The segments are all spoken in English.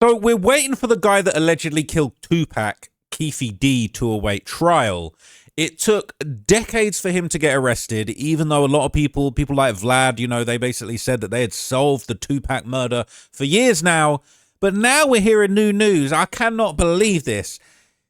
So we're waiting for the guy that allegedly killed Tupac, Keefe D, to await trial. It took decades for him to get arrested, even though a lot of people like Vlad, you know, they basically said that they had solved the Tupac murder for years now. But now we're hearing new news. I cannot believe this.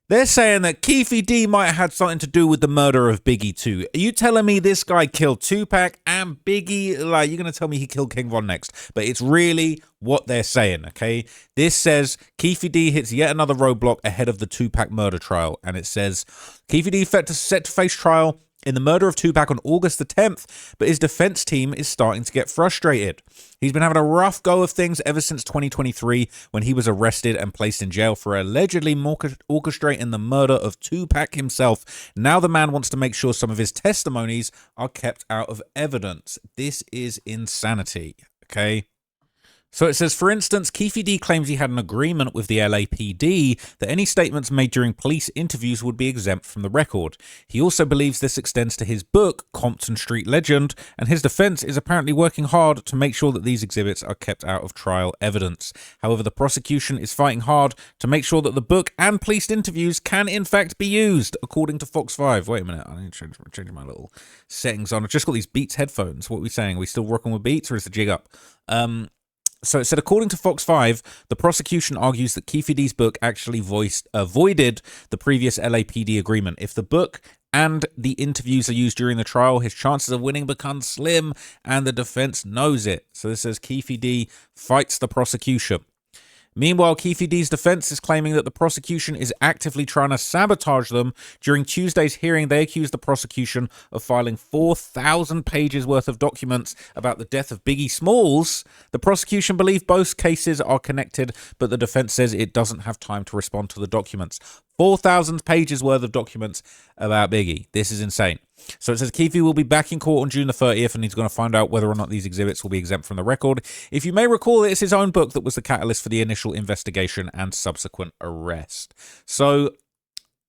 They're saying that Keefe D might have had something to do with the murder of Biggie too. Are you telling me this guy killed Tupac and Biggie? Like, you're going to tell me he killed King Von next? But it's really what they're saying, okay? This says Keefe D hits yet another roadblock ahead of the Tupac murder trial. And it says Keefe D set to face trial in the murder of Tupac on August the 10th, but his defense team is starting to get frustrated. He's been having a rough go of things ever since 2023 when he was arrested and placed in jail for allegedly orchestrating the murder of Tupac himself. Now the man wants to make sure some of his testimonies are kept out of evidence. This is insanity, okay? So it says, for instance, Keefe D claims he had an agreement with the LAPD that any statements made during police interviews would be exempt from the record. He also believes this extends to his book, Compton Street Legend, and his defense is apparently working hard to make sure that these exhibits are kept out of trial evidence. However, the prosecution is fighting hard to make sure that the book and police interviews can in fact be used, according to Fox 5. Wait a minute, I need to change my little settings on. I've just got these Beats headphones. What are we saying? Are we still rocking with Beats, or is the jig up? So it said, according to Fox 5, the prosecution argues that Keefe D's book actually voided the previous LAPD agreement. If the book and the interviews are used during the trial, his chances of winning become slim, and the defense knows it. So this says Keefe D fights the prosecution. Meanwhile, Keefe D's defense is claiming that the prosecution is actively trying to sabotage them. During Tuesday's hearing, they accused the prosecution of filing 4,000 pages worth of documents about the death of Biggie Smalls. The prosecution believe both cases are connected, but the defense says it doesn't have time to respond to the documents. 4,000 pages worth of documents about Biggie. This is insane. So it says Keefe will be back in court on June the 30th, and he's going to find out whether or not these exhibits will be exempt from the record. If you may recall, it's his own book that was the catalyst for the initial investigation and subsequent arrest. So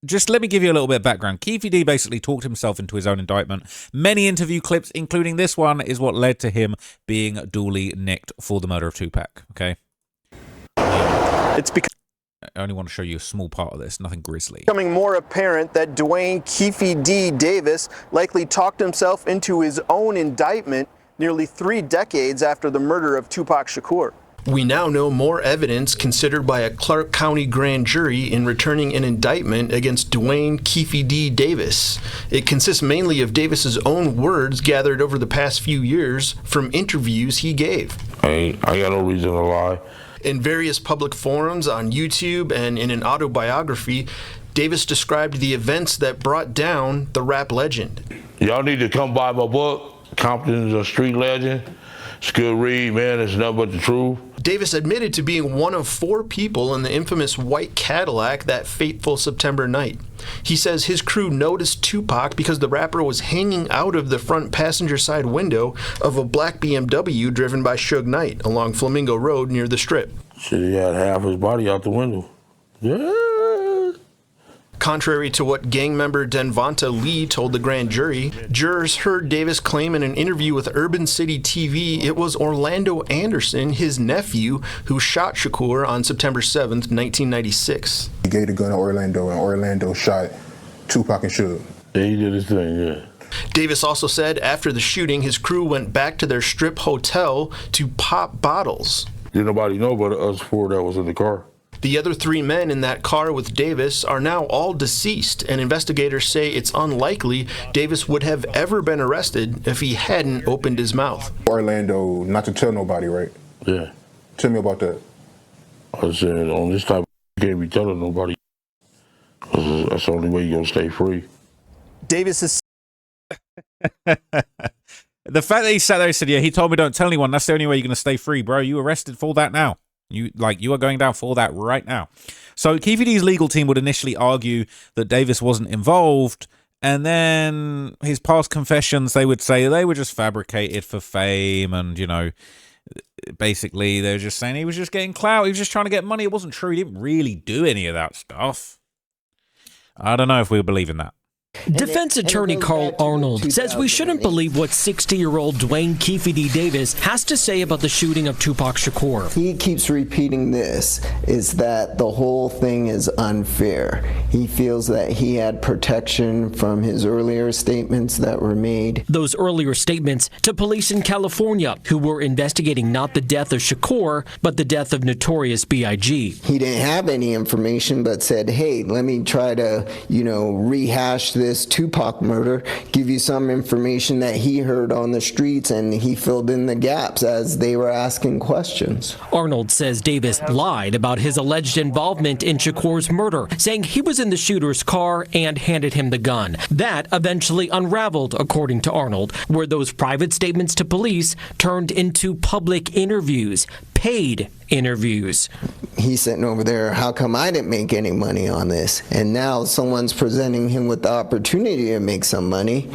just let me give you a little bit of background. Keefe D basically talked himself into his own indictment. Many interview clips, including this one, is what led to him being duly nicked for the murder of Tupac. Okay? It's because I only want to show you a small part of this, nothing grisly. Becoming more apparent that Dwayne Keefe D. Davis likely talked himself into his own indictment nearly 3 decades after the murder of Tupac Shakur. We now know more evidence considered by a Clark County grand jury in returning an indictment against Dwayne Keefe D. Davis. It consists mainly of Davis's own words gathered over the past few years from interviews he gave. I got no reason to lie. In various public forums on YouTube and in an autobiography, Davis described the events that brought down the rap legend. Y'all need to come buy my book, Compton's a Street Legend. It's a good read, man. It's nothing but the truth. Davis admitted to being one of 4 people in the infamous white Cadillac that fateful September night. He says his crew noticed Tupac because the rapper was hanging out of the front passenger side window of a black BMW driven by Suge Knight along Flamingo Road near the Strip. Shit, he had half his body out the window. Yeah. Contrary to what gang member Denvonta Lee told the grand jury, jurors heard Davis claim in an interview with Urban City TV it was Orlando Anderson, his nephew, who shot Shakur on September 7th, 1996. He gave the gun to Orlando, and Orlando shot Tupac and Suge. Yeah, he did his thing, yeah. Davis also said after the shooting, his crew went back to their Strip hotel to pop bottles. Didn't nobody know but us 4 that was in the car. The other 3 men in that car with Davis are now all deceased, and investigators say it's unlikely Davis would have ever been arrested if he hadn't opened his mouth. Orlando, not to tell nobody, right? Yeah. Tell me about that. I said, on this type of you can't be telling nobody. That's the only way you're going to stay free. Davis is The fact that he sat there and said, yeah, he told me don't tell anyone, that's the only way you're going to stay free, bro. You arrested for that now. You are going down for that right now. So Keefe D's legal team would initially argue that Davis wasn't involved, and then his past confessions, they would say they were just fabricated for fame, and, you know, basically they're just saying he was just getting clout, he was just trying to get money. It wasn't true. He didn't really do any of that stuff. I don't know if we believe in that. Defense attorney Carl Arnold says we shouldn't believe what 60-year-old Dwayne Keefe D. Davis has to say about the shooting of Tupac Shakur. He keeps repeating this, is that the whole thing is unfair. He feels that he had protection from his earlier statements that were made. Those earlier statements to police in California who were investigating not the death of Shakur, but the death of Notorious B.I.G. He didn't have any information but said, hey, let me try to, rehash this Tupac murder, give you some information that he heard on the streets, and he filled in the gaps as they were asking questions. Arnold says Davis lied about his alleged involvement in Shakur's murder, saying he was in the shooter's car and handed him the gun. That eventually unraveled, according to Arnold, where those private statements to police turned into public interviews, paid interviews. He's sitting over there, how come I didn't make any money on this? And now someone's presenting him with the opportunity to make some money,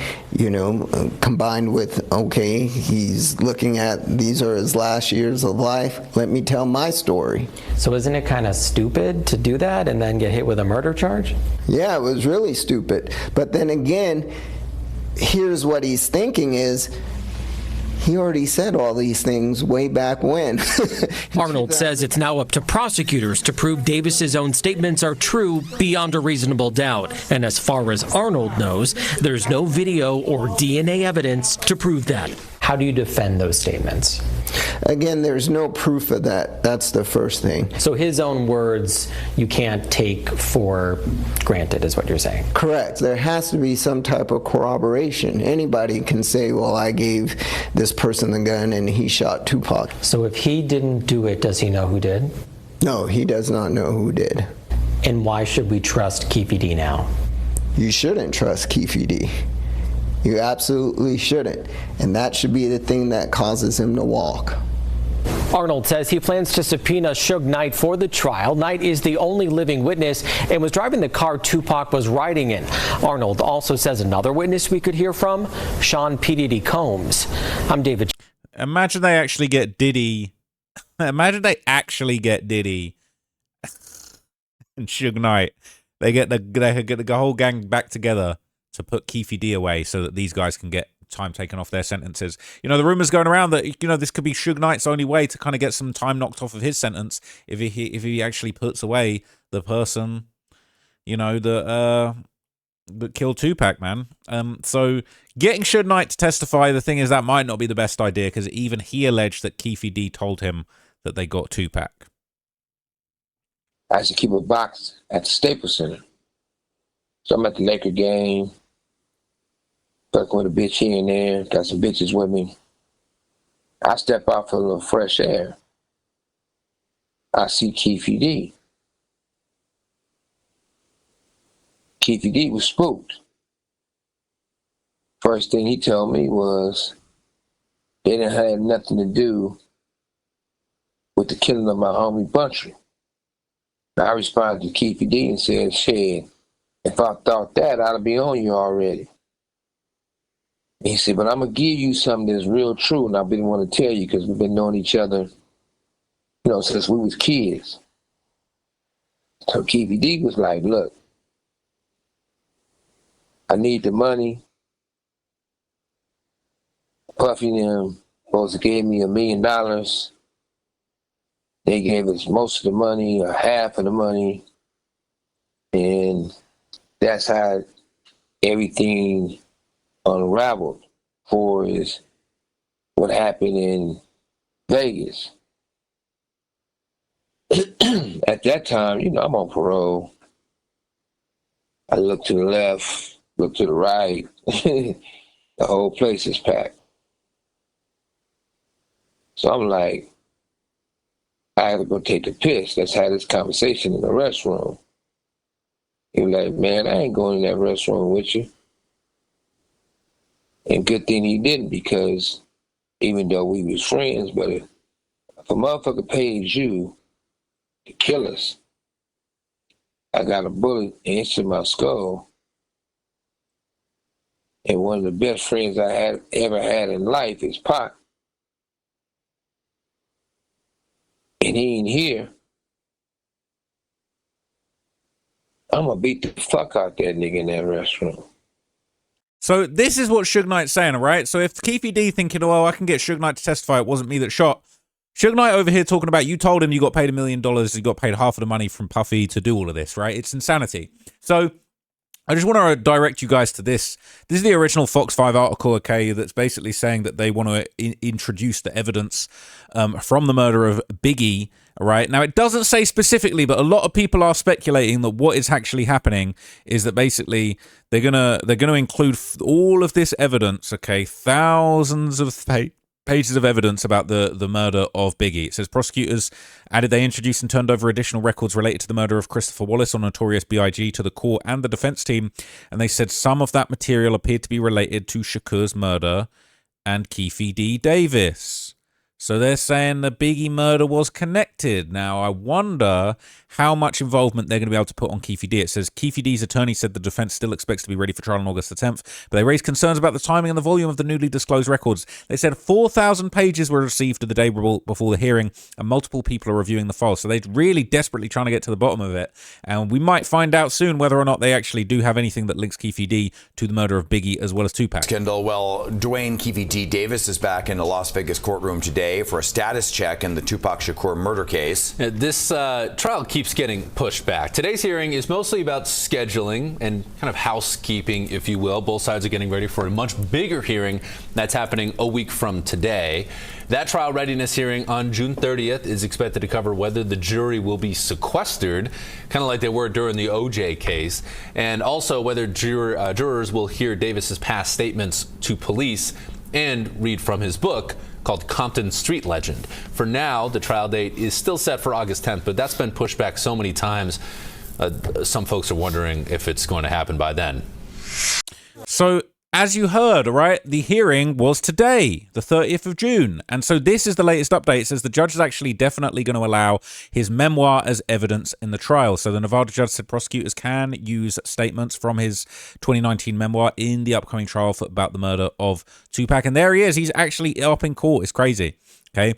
combined with, okay, he's looking at these are his last years of life. Let me tell my story. So isn't it kind of stupid to do that and then get hit with a murder charge? Yeah, it was really stupid. But then again, here's what he's thinking is, he already said all these things way back when. Arnold says it's now up to prosecutors to prove Davis's own statements are true beyond a reasonable doubt. And as far as Arnold knows, there's no video or DNA evidence to prove that. How do you defend those statements? Again, there's no proof of that. That's the first thing. So his own words you can't take for granted is what you're saying? Correct. There has to be some type of corroboration. Anybody can say, well, I gave this person the gun and he shot Tupac. So if he didn't do it, does he know who did? No, he does not know who did. And why should we trust Keefe D now? You shouldn't trust Keefe D. You absolutely shouldn't. And that should be the thing that causes him to walk. Arnold says he plans to subpoena Suge Knight for the trial. Knight is the only living witness and was driving the car Tupac was riding in. Arnold also says another witness we could hear from, Sean P. Diddy Combs. I'm David. Imagine they actually get Diddy. Imagine they actually get Diddy and Suge Knight. They get the whole gang back together to put Keefe D away so that these guys can get time taken off their sentences. The rumors going around that this could be Suge Knight's only way to kind of get some time knocked off of his sentence if he actually puts away the person that killed Tupac, man. So getting Suge Knight to testify, the thing is that might not be the best idea because even he alleged that Keefe D told him that they got Tupac. I used to keep a box at the Staples Center. So I'm at the Laker game, fucking with a bitch here and there, got some bitches with me. I step out for a little fresh air. I see Keefe D. Keefe D was spooked. First thing he told me was they didn't have nothing to do with the killing of my homie Buntry. Now, I responded to Keefe D and said, shit, if I thought that, I'd be on you already. And he said, but I'm going to give you something that's real true, and I didn't want to tell you because we've been knowing each other, since we was kids. So Keefe D was like, look, I need the money. Puffy them supposed to gave me $1 million. They gave us most of the money or half of the money. And that's how everything unraveled for is what happened in Vegas. At that time, I'm on parole. I look to the left, look to the right. The whole place is packed. So I'm like, I have to go take the piss. Let's have this conversation in the restroom. He was like, man, I ain't going in that restroom with you. And good thing he didn't, because even though we was friends, but if a motherfucker pays you to kill us, I got a bullet into my skull. And one of the best friends I had ever had in life is Pac. And he ain't here. I'm gonna beat the fuck out that nigga in that restroom. So this is what Suge Knight's saying, all right? So if Keefe D thinking, well, I can get Suge Knight to testify, it wasn't me that shot. Suge Knight over here talking about, you told him you got paid $1 million, you got paid half of the money from Puffy to do all of this, right? It's insanity. So I just want to direct you guys to this. This is the original Fox 5 article, okay, that's basically saying that they want to introduce the evidence from the murder of Biggie, right? Now, it doesn't say specifically, but a lot of people are speculating that what is actually happening is that basically they're gonna include all of this evidence, okay, thousands of pages of evidence about the murder of Biggie. It says prosecutors added they introduced and turned over additional records related to the murder of Christopher Wallace on Notorious B.I.G. to the court and the defense team, and they said some of that material appeared to be related to Shakur's murder and Keefe D. Davis. So they're saying the Biggie murder was connected. Now, I wonder how much involvement they're going to be able to put on Keefe D. It says Keefe D's attorney said the defense still expects to be ready for trial on August the 10th, but they raised concerns about the timing and the volume of the newly disclosed records. They said 4,000 pages were received the day before the hearing, and multiple people are reviewing the files. So they're really desperately trying to get to the bottom of it. And we might find out soon whether or not they actually do have anything that links Keefe D to the murder of Biggie as well as Tupac. Kendall, well, Dwayne Keefe D. Davis is back in the Las Vegas courtroom today for a status check in the Tupac Shakur murder case. This trial keeps getting pushed back. Today's hearing is mostly about scheduling and kind of housekeeping, if you will. Both sides are getting ready for a much bigger hearing that's happening a week from today. That trial readiness hearing on June 30th is expected to cover whether the jury will be sequestered, kind of like they were during the OJ case, and also whether jurors will hear Davis's past statements to police and read from his book called Compton Street Legend. For now, the trial date is still set for August 10th, but that's been pushed back so many times. Some folks are wondering if it's going to happen by then. So, as you heard, right, the hearing was today, the 30th of June. And so this is the latest update. It says the judge is actually definitely going to allow his memoir as evidence in the trial. So the Nevada judge said prosecutors can use statements from his 2019 memoir in the upcoming trial about the murder of Tupac. And there he is. He's actually up in court. It's crazy. Okay.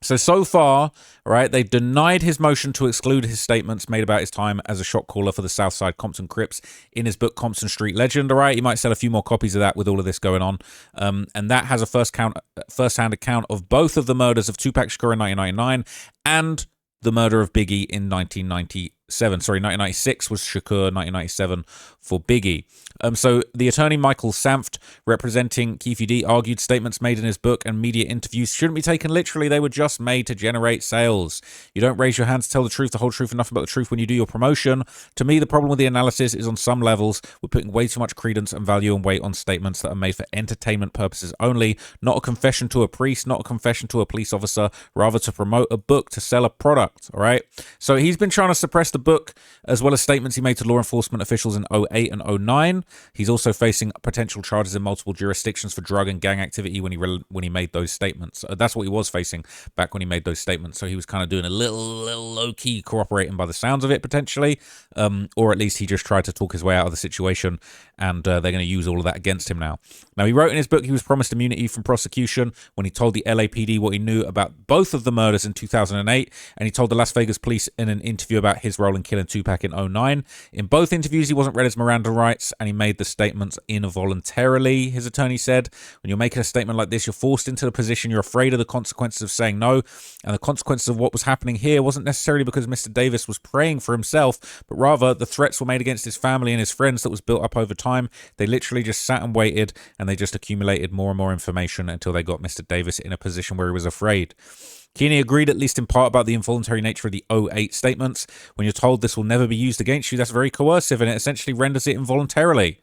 So far, right, they've denied his motion to exclude his statements made about his time as a shot caller for the Southside Compton Crips in his book Compton Street Legend. All right, he might sell a few more copies of that with all of this going on. And that has a first-hand account of both of the murders of Tupac Shakur in 1999 and the murder of Biggie in 1997. 1996 was Shakur, 1997 for Biggie. So the attorney Michael Sanft, representing Keefe D, argued statements made in his book and media interviews shouldn't be taken literally. They were just made to generate sales. You don't raise your hand to tell the truth, the whole truth, and nothing but the truth when you do your promotion. To me, the problem with the analysis is on some levels we're putting way too much credence and value and weight on statements that are made for entertainment purposes only, not a confession to a priest, not a confession to a police officer, rather to promote a book, to sell a product, all right? So he's been trying to suppress the book as well as statements he made to law enforcement officials in 2008 and 2009. He's also facing potential charges in multiple jurisdictions for drug and gang activity when he made those statements. That's what he was facing back when he made those statements. So he was kind of doing a little low-key cooperating by the sounds of it, potentially. Or at least he just tried to talk his way out of the situation, and they're going to use all of that against him now. Now, he wrote in his book he was promised immunity from prosecution when he told the LAPD what he knew about both of the murders in 2008, and he told the Las Vegas police in an interview about his role in killing Tupac in 2009. In both interviews, he wasn't read his Miranda rights, and he made the statements involuntarily, his attorney said. When you're making a statement like this, you're forced into the position, you're afraid of the consequences of saying no, and the consequences of what was happening here wasn't necessarily because Mr. Davis was praying for himself, but rather the threats were made against his family and his friends that was built up over time. They literally just sat and waited, and they just accumulated more and more information until they got Mr. Davis in a position where he was afraid. Keeney agreed at least in part about the involuntary nature of the 2008 statements. When you're told this will never be used against you, that's very coercive, and it essentially renders it involuntary.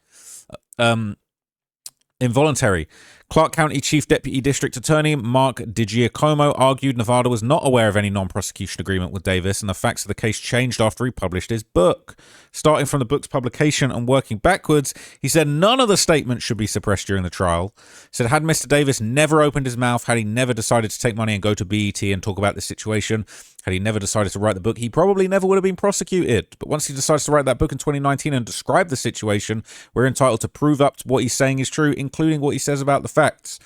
Clark County Chief Deputy District Attorney Mark DiGiacomo argued Nevada was not aware of any non-prosecution agreement with Davis, and the facts of the case changed after he published his book. Starting from the book's publication and working backwards, he said none of the statements should be suppressed during the trial. He said had Mr. Davis never opened his mouth, had he never decided to take money and go to BET and talk about this situation, had he never decided to write the book, he probably never would have been prosecuted. But once he decides to write that book in 2019 and describe the situation, we're entitled to prove up what he's saying is true, including what he says about the facts.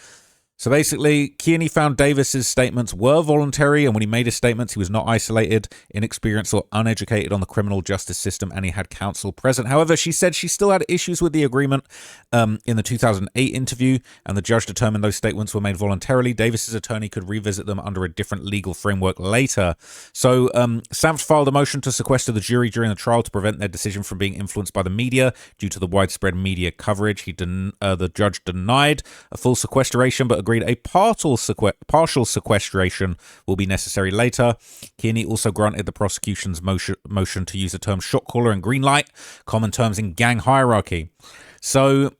So basically, Kearney found Davis's statements were voluntary, and when he made his statements, he was not isolated, inexperienced, or uneducated on the criminal justice system, and he had counsel present. However, she said she still had issues with the agreement in the 2008 interview, and the judge determined those statements were made voluntarily. Davis's attorney could revisit them under a different legal framework later. So Samps filed a motion to sequester the jury during the trial to prevent their decision from being influenced by the media due to the widespread media coverage. The judge denied a full sequestration, but agreed a partial sequestration will be necessary later. Kearney also granted the prosecution's motion to use the term shot caller and green light, common terms in gang hierarchy. So,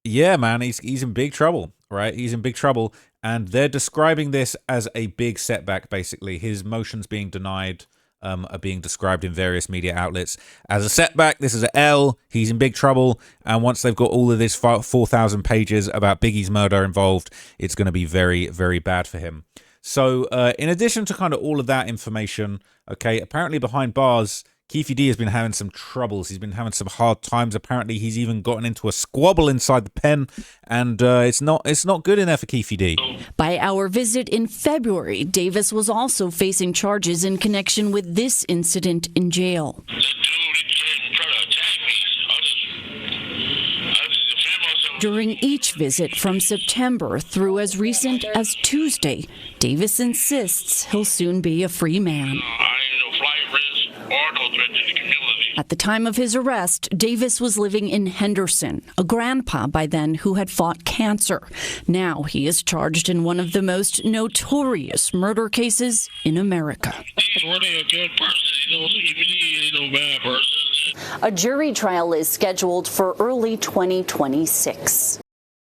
yeah, man, he's in big trouble, right? He's in big trouble, and they're describing this as a big setback, basically. His motions being denied are being described in various media outlets as a setback. This is an L. He's in big trouble. And once they've got all of this 4,000 pages about Biggie's murder involved, it's going to be very, very bad for him. So in addition to kind of all of that information, okay, apparently behind bars, Keefe D has been having some troubles. He's been having some hard times. Apparently, he's even gotten into a squabble inside the pen, and it's not good in there for Keefe D. By our visit in February, Davis was also facing charges in connection with this incident in jail. During each visit from September through as recent as Tuesday, Davis insists he'll soon be a free man. At the time of his arrest, Davis was living in Henderson, a grandpa by then who had fought cancer. Now he is charged in one of the most notorious murder cases in America. A jury trial is scheduled for early 2026.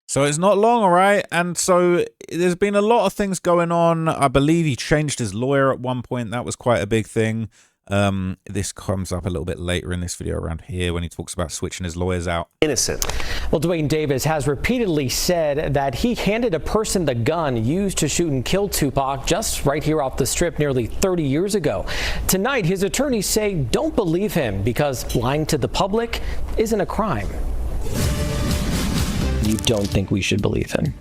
So it's not long, all right? And so there's been a lot of things going on. I believe he changed his lawyer at one point. That was quite a big thing. This comes up a little bit later in this video around here when he talks about switching his lawyers out. Innocent. Well, Dwayne Davis has repeatedly said that he handed a person the gun used to shoot and kill Tupac just right here off the strip nearly 30 years ago. Tonight, his attorneys say don't believe him because lying to the public isn't a crime. You don't think we should believe him?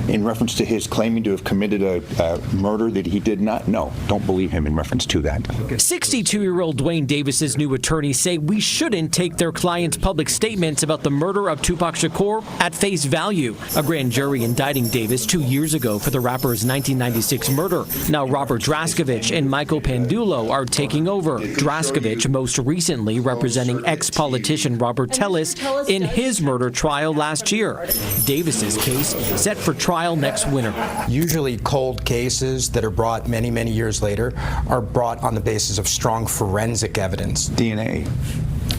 In reference to his claiming to have committed a murder that he did not know. Don't believe him in reference to that. 62-year-old Dwayne Davis's new attorneys say we shouldn't take their client's public statements about the murder of Tupac Shakur at face value. A grand jury indicting Davis 2 years ago for the rapper's 1996 murder. Now Robert Draskevich and Michael Pandulo are taking over. Draskevich most recently representing ex-politician Robert Tellis in his murder trial last year. Davis's case set for trial next winter. Usually cold cases that are brought many, many years later are brought on the basis of strong forensic evidence. DNA.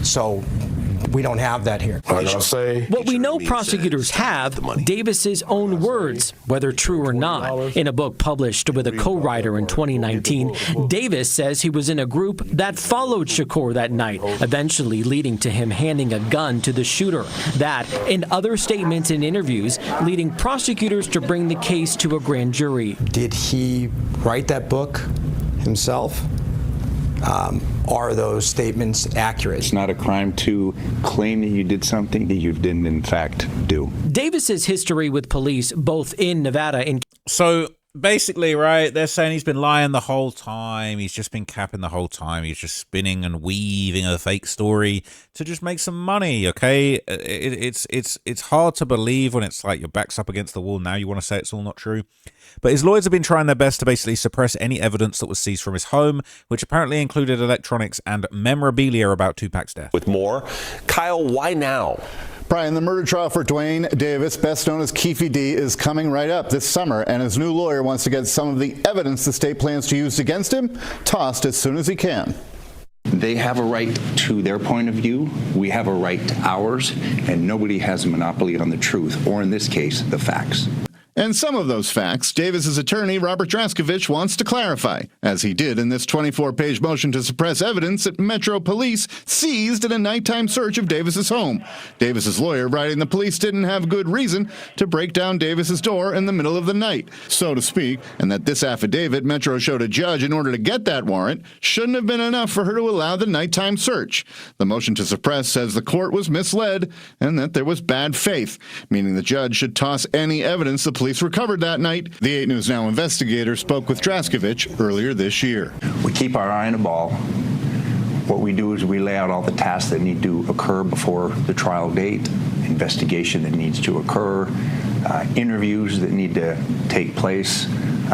So we don't have that here. What we know prosecutors have, Davis's own words, whether true or not. In a book published with a co-writer in 2019, Davis says he was in a group that followed Shakur that night, eventually leading to him handing a gun to the shooter. That, and other statements and interviews, leading prosecutors to bring the case to a grand jury. Did he write that book himself? Are those statements accurate? It's not a crime to claim that you did something that you didn't in fact do. Davis's history with police, both in Nevada and... So basically, right, they're saying he's been lying the whole time. He's just been capping the whole time. He's just spinning and weaving a fake story to just make some money, okay? It's hard to believe when it's like your back's up against the wall. Now you want to say it's all not true. But his lawyers have been trying their best to basically suppress any evidence that was seized from his home, which apparently included electronics and memorabilia about Tupac's death. With more, Kyle, why now? Brian, the murder trial for Dwayne Davis, best known as Keefe D, is coming right up this summer, and his new lawyer wants to get some of the evidence the state plans to use against him tossed as soon as he can. They have a right to their point of view. We have a right to ours, and nobody has a monopoly on the truth, or in this case, the facts. And some of those facts, Davis's attorney, Robert Draskevich, wants to clarify, as he did in this 24-page motion to suppress evidence that Metro Police seized in a nighttime search of Davis's home. Davis's lawyer writing the police didn't have good reason to break down Davis's door in the middle of the night, so to speak, and that this affidavit Metro showed a judge in order to get that warrant shouldn't have been enough for her to allow the nighttime search. The motion to suppress says the court was misled and that there was bad faith, meaning the judge should toss any evidence the police recovered that night. The 8 News Now investigator spoke with Draskovich earlier this year. We keep our eye on the ball. What we do is we lay out all the tasks that need to occur before the trial date, investigation that needs to occur, interviews that need to take place,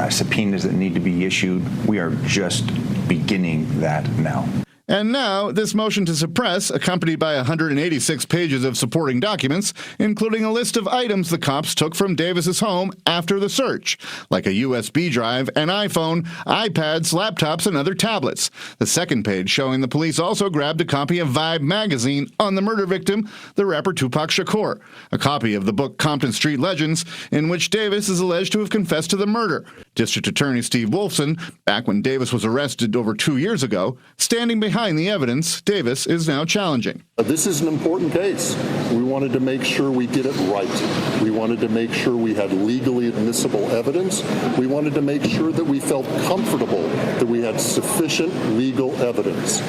subpoenas that need to be issued. We are just beginning that now. And now, this motion to suppress, accompanied by 186 pages of supporting documents, including a list of items the cops took from Davis's home after the search, like a USB drive, an iPhone, iPads, laptops, and other tablets. The second page showing the police also grabbed a copy of Vibe magazine on the murder victim, the rapper Tupac Shakur, a copy of the book Compton Street Legends, in which Davis is alleged to have confessed to the murder. District Attorney Steve Wolfson, back when Davis was arrested over 2 years ago, standing behind the evidence Davis is now challenging. This is an important case. We wanted to make sure we get it right. We wanted to make sure we had legally admissible evidence. We wanted to make sure that we felt comfortable that we had sufficient legal evidence.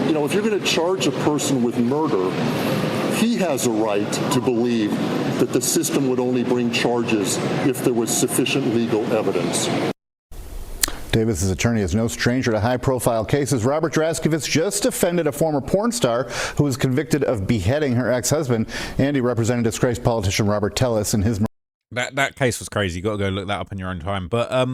You know, if you're going to charge a person with murder, he has a right to believe that the system would only bring charges if there was sufficient legal evidence. Davis's attorney is no stranger to high-profile cases. Robert Draskovich just defended a former porn star who was convicted of beheading her ex-husband, and he represented disgraced politician Robert Tellis in his... That case was crazy. You got to go look that up in your own time. But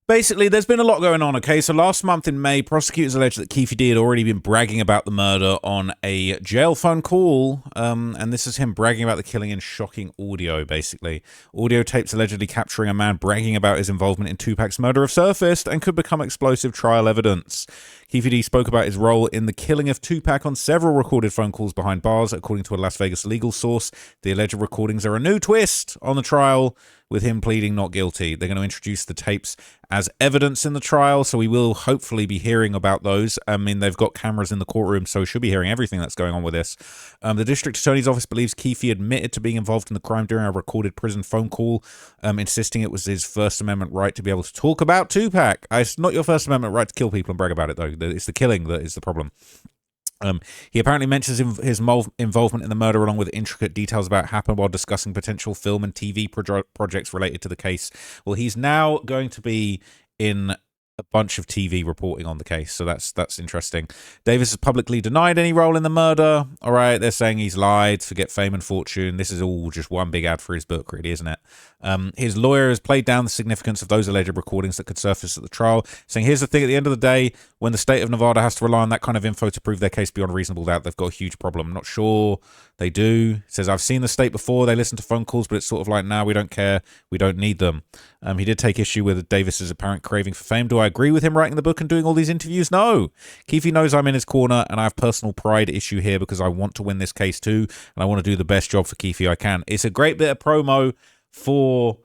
basically, there's been a lot going on, okay? So last month in May, prosecutors alleged that Keefe D had already been bragging about the murder on a jail phone call. And this is him bragging about the killing in shocking audio, basically. Audio tapes allegedly capturing a man bragging about his involvement in Tupac's murder have surfaced and could become explosive trial evidence. Keefe D spoke about his role in the killing of Tupac on several recorded phone calls behind bars, according to a Las Vegas legal source. The alleged recordings are a new twist on the trial, with him pleading not guilty. They're going to introduce the tapes as evidence in the trial, so we will hopefully be hearing about those. I mean, they've got cameras in the courtroom, so we should be hearing everything that's going on with this. The district attorney's office believes Keefe admitted to being involved in the crime during a recorded prison phone call, insisting it was his First Amendment right to be able to talk about Tupac. It's not your First Amendment right to kill people and brag about it, though. It's the killing that is the problem. He apparently mentions his involvement in the murder along with intricate details about what happened while discussing potential film and TV projects related to the case. Well, he's now going to be in a bunch of TV reporting on the case, so that's interesting. Davis has publicly denied any role in the murder. All right, they're saying he's lied to get fame and fortune. This is all just one big ad for his book, really, isn't it? His lawyer has played down the significance of those alleged recordings that could surface at the trial, saying, here's the thing, at the end of the day, when the state of Nevada has to rely on that kind of info to prove their case beyond reasonable doubt, they've got a huge problem. I'm not sure they do. He says, I've seen the state before. They listen to phone calls, but it's sort of like, nah, we don't care. We don't need them. He did take issue with Davis's apparent craving for fame. Do I agree with him writing the book and doing all these interviews? No. Keefe knows I'm in his corner, and I have personal pride issue here because I want to win this case too, and I want to do the best job for Keefe I can. It's a great bit of promo for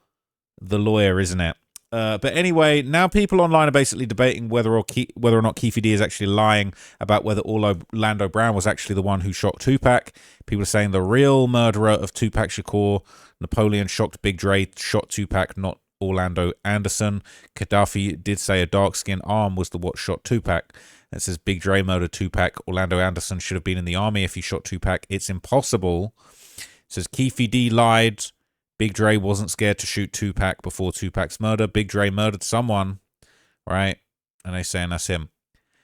the lawyer, isn't it? But anyway, now people online are basically debating whether or not Keefe D is actually lying about whether Orlando Brown was actually the one who shot Tupac. People are saying the real murderer of Tupac Shakur, Napoleon shocked Big Dre, shot Tupac, not Orlando Anderson. Gaddafi did say a dark-skinned arm was what shot Tupac. It says Big Dre murdered Tupac. Orlando Anderson should have been in the army if he shot Tupac. It's impossible. It says Keefe D lied. Big Dre wasn't scared to shoot Tupac before Tupac's murder. Big Dre murdered someone, right? And they're saying that's him.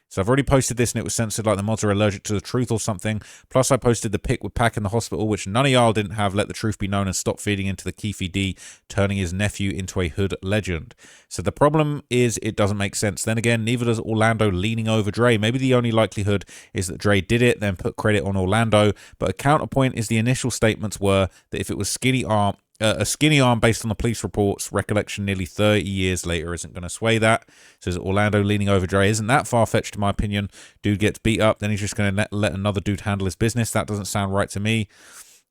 So I've already posted this and it was censored like the mods are allergic to the truth or something. Plus I posted the pic with Pac in the hospital, which none of y'all didn't have. Let the truth be known and stop feeding into the Keefe D turning his nephew into a hood legend. So the problem is it doesn't make sense. Then again, neither does Orlando leaning over Dre. Maybe the only likelihood is that Dre did it, then put credit on Orlando. But a counterpoint is the initial statements were that if it was a skinny arm based on the police reports, recollection nearly 30 years later isn't going to sway that. Says Orlando leaning over Dre isn't that far-fetched in my opinion. Dude gets beat up, then he's just going to let another dude handle his business. That doesn't sound right to me.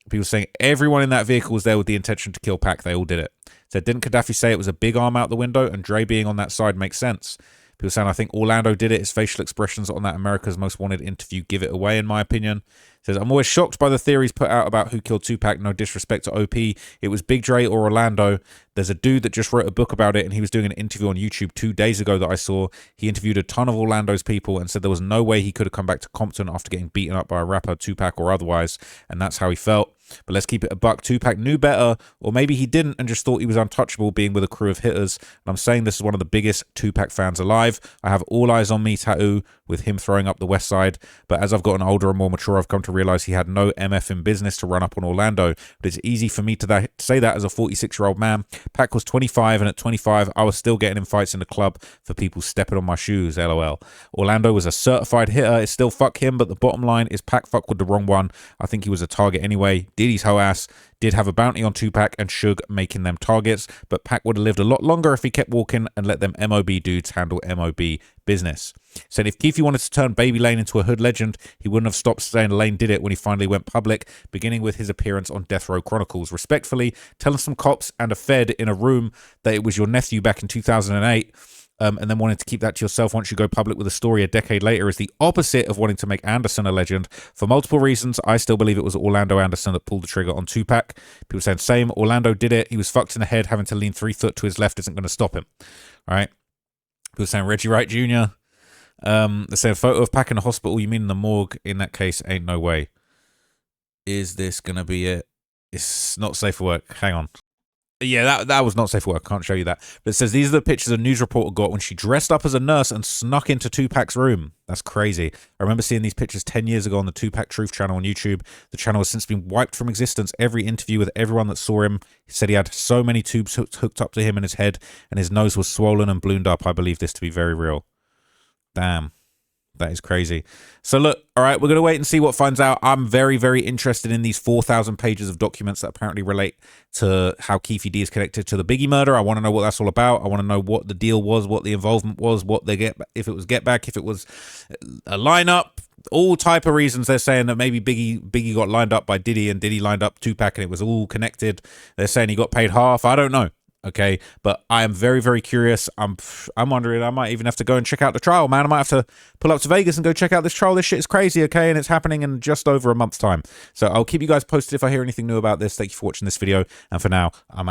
People saying everyone in that vehicle was there with the intention to kill Pac. They all did it. So didn't Gaddafi say it was a big arm out the window? And Dre being on that side makes sense. People saying, I think Orlando did it. His facial expressions on that America's Most Wanted interview give it away, in my opinion. Says, I'm always shocked by the theories put out about who killed Tupac. No disrespect to OP. It was Big Dre or Orlando. There's a dude that just wrote a book about it, and he was doing an interview on YouTube 2 days ago that I saw. He interviewed a ton of Orlando's people and said there was no way he could have come back to Compton after getting beaten up by a rapper, Tupac or otherwise, and that's how he felt. But let's keep it a buck. Tupac knew better, or maybe he didn't and just thought he was untouchable being with a crew of hitters. And I'm saying this is one of the biggest Tupac fans alive. I have All Eyes on Me tattoo with him throwing up the West Side. But as I've gotten older and more mature, I've come to realize he had no MF in business to run up on Orlando. But it's easy for me to say that as a 46-year-old man. Pac was 25, and at 25, I was still getting in fights in the club for people stepping on my shoes, LOL. Orlando was a certified hitter. It's still fuck him, but the bottom line is Pac fuck with the wrong one. I think he was a target anyway. Diddy's hoe ass did have a bounty on Tupac and Suge making them targets, but Pac would have lived a lot longer if he kept walking and let them MOB dudes handle MOB business. Said if Keefe wanted to turn Baby Lane into a hood legend, he wouldn't have stopped saying Lane did it when he finally went public, beginning with his appearance on Death Row Chronicles. Respectfully, telling some cops and a Fed in a room that it was your nephew back in 2008, and then wanting to keep that to yourself once you go public with a story a decade later is the opposite of wanting to make Anderson a legend. For multiple reasons, I still believe it was Orlando Anderson that pulled the trigger on Tupac. People saying, same, Orlando did it. He was fucked in the head. Having to lean 3 foot to his left isn't going to stop him. All right. People saying Reggie Wright Jr. They say a photo of Pac in the hospital. You mean in the morgue? In that case, ain't no way. Is this going to be it? It's not safe for work. Hang on. Yeah, that was not safe for work. I can't show you that. But it says, these are the pictures a news reporter got when she dressed up as a nurse and snuck into Tupac's room. That's crazy. I remember seeing these pictures 10 years ago on the Tupac Truth channel on YouTube. The channel has since been wiped from existence. Every interview with everyone that saw him, he said he had so many tubes hooked up to him in his head, and his nose was swollen and ballooned up. I believe this to be very real. Damn. That is crazy. So look, all right, we're going to wait and see what finds out. I'm very, very interested in these 4,000 pages of documents that apparently relate to how Keefe D is connected to the Biggie murder. I want to know what that's all about. I want to know what the deal was, what the involvement was, what they get, if it was get back, if it was a lineup, all type of reasons. They're saying that maybe Biggie got lined up by Diddy and Diddy lined up Tupac and it was all connected. They're saying he got paid half. I don't know. Okay, but I am very, very curious. I'm wondering, I might even have to go and check out the trial, man. I might have to pull up to Vegas and go check out this trial. This shit is crazy, okay? And it's happening in just over a month's time. So I'll keep you guys posted if I hear anything new about this. Thank you for watching this video. And for now, I'm out.